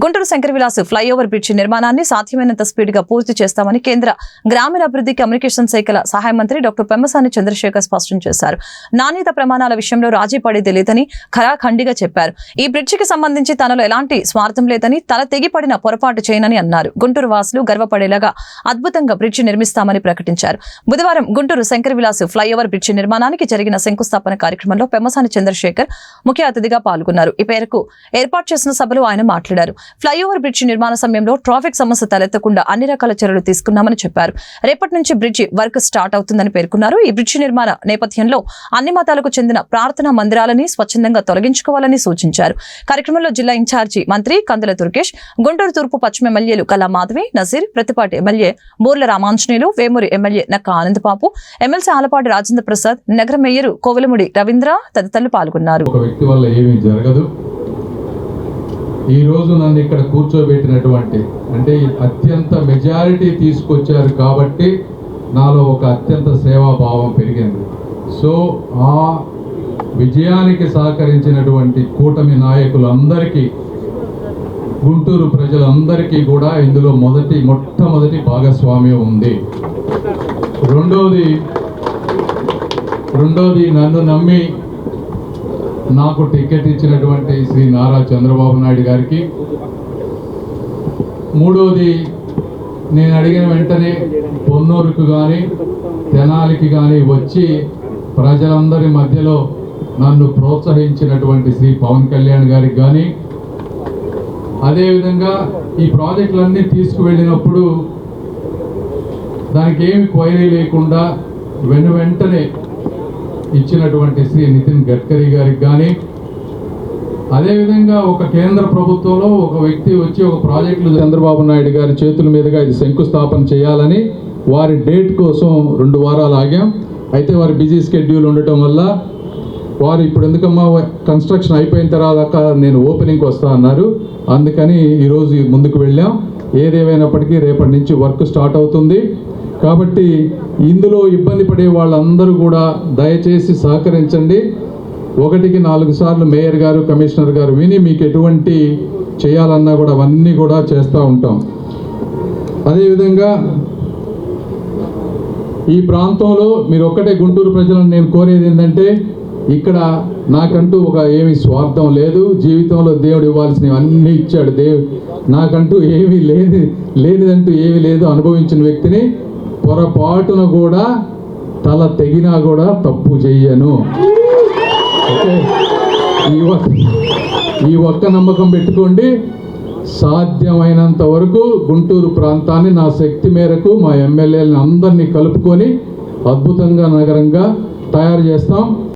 Guntur Shankar Vilas flyover bridge నిర్మాణాన్ని సాధ్యమైనంత స్పీడ్గా పూర్తి చేస్తామని కేంద్ర గ్రామీణాభివృద్ధి కమ్యూనికేషన్ శాఖల సహాయ మంత్రి డాక్టర్ పెమ్మసాని చంద్రశేఖర్ స్పష్టం చేశారు. నాణ్యత ప్రమాణాల విషయంలో రాజీ పడేది లేదని ఖరాఖండిగా చెప్పారు. ఈ బ్రిడ్జికి సంబంధించి తనలో ఎలాంటి స్వార్థం లేదని, తల తెగిపడిన పొరపాటు చేయనని అన్నారు. గుంటూరు వాసులు గర్వపడేలాగా అద్భుతంగా బ్రిడ్జి నిర్మిస్తామని ప్రకటించారు. బుధవారం గుంటూరు శంకరవిలాస్ ఫ్లైఓవర్ బ్రిడ్జి నిర్మాణానికి జరిగిన శంకుస్థాపన కార్యక్రమంలో పెమ్మసాని చంద్రశేఖర్ ముఖ్య అతిథిగా పాల్గొన్నారు. ఈ పేరుకు ఏర్పాటు చేసిన సభలో ఆయన మాట్లాడారు. ఫ్లైఓవర్ బ్రిడ్జి నిర్మాణ సమయంలో ట్రాఫిక్ సమస్య తలెత్తకుండా అన్ని రకాల చర్యలు తీసుకున్నామని చెప్పారు. రేపటి నుంచి బ్రిడ్జి వర్క్ స్టార్ట్ అవుతుందని పేర్కొన్నారు. ఈ బ్రిడ్జి నిర్మాణ నేపథ్యంలో అన్ని మతాలకు చెందిన ప్రార్థనా మందిరాలని స్వచ్ఛందంగా తొలగించుకోవాలని సూచించారు. కార్యక్రమంలో జిల్లా ఇన్ఛార్జి మంత్రి కందుల దుర్గేష్, గుంటూరు తూర్పు పశ్చిమ ఎమ్మెల్యేలు కళా మాధవి, నజీర్, ప్రతిపాటి ఎమ్మెల్యే బూర్ల రామాంజనేయులు, వేమూరి ఎమ్మెల్యే నక్క ఆనందబాబు, ఎమ్మెల్సీ ఆలపాటి రాజేంద్ర ప్రసాద్, నగర మేయర్ కోవెలముడి రవీంద్ర తదితరులు పాల్గొన్నారు. ఈ రోజు నన్ను ఇక్కడ కూర్చోబెట్టినటువంటి అత్యంత మెజారిటీ తీసుకొచ్చారు కాబట్టి నాలో ఒక అత్యంత సేవాభావం పెరిగింది. సో ఆ విజయానికి సహకరించినటువంటి కూటమి నాయకులందరికీ, గుంటూరు ప్రజలందరికీ కూడా ఇందులో మొట్టమొదటి భాగస్వామ్యం ఉంది. రెండోది నన్ను నమ్మి నాకు టికెట్ ఇచ్చినటువంటి శ్రీ నారా చంద్రబాబు నాయుడు గారికి, మూడోది నేను అడిగిన వెంటనే పొన్నూరుకు కానీ తెనాలికి కానీ వచ్చి ప్రజలందరి మధ్యలో నన్ను ప్రోత్సహించినటువంటి శ్రీ పవన్ కళ్యాణ్ గారికి కానీ, అదేవిధంగా ఈ ప్రాజెక్టులన్నీ తీసుకువెళ్ళినప్పుడు దానికి ఏమి క్వైరీ లేకుండా వెంటనే ఇచ్చినటువంటి శ్రీ నితిన్ గడ్కరీ గారికి కానీ, అదేవిధంగా ఒక కేంద్ర ప్రభుత్వంలో ఒక వ్యక్తి వచ్చి ఒక ప్రాజెక్టులు చంద్రబాబు నాయుడు గారి చేతుల మీదుగా ఇది శంకుస్థాపన చేయాలని వారి డేట్ కోసం 2 వారాలు ఆగాం. అయితే వారి బిజీ షెడ్యూల్ ఉండటం వల్ల వారు ఇప్పుడు ఎందుకమ్మా కన్స్ట్రక్షన్ అయిపోయిన తర్వాత నేను ఓపెనింగ్కి వస్తా అన్నారు. అందుకని ఈరోజు ముందుకు వెళ్ళాం. ఏదేమైనప్పటికీ రేపటి నుంచి వర్క్ స్టార్ట్ అవుతుంది. కాబట్టి ఇందులో ఇబ్బంది పడే వాళ్ళందరూ కూడా దయచేసి సహకరించండి. 1కి 4 సార్లు మేయర్ గారు, కమిషనర్ గారు విని మీకు ఎటువంటి చేయాలన్నా కూడా అవన్నీ కూడా చేస్తూ ఉంటాం. అదేవిధంగా ఈ ప్రాంతంలో మీరు గుంటూరు ప్రజలను నేను కోరేది ఏంటంటే, ఇక్కడ నాకంటూ ఏమీ స్వార్థం లేదు. జీవితంలో దేవుడు ఇవ్వాల్సినవి అన్నీ ఇచ్చాడు. నాకంటూ ఏమీ లేనిదంటూ ఏమీ లేదు. అనుభవించిన వ్యక్తిని, పొరపాటున కూడా తల తెగినా కూడా తప్పు చెయ్యను. ఈ ఒక్క నమ్మకం పెట్టుకోండి. సాధ్యమైనంత వరకు గుంటూరు ప్రాంతాన్ని నా శక్తి మేరకు మా ఎమ్మెల్యేలను అందరినీ కలుపుకొని అద్భుతంగా నగరంగా తయారు చేస్తాం.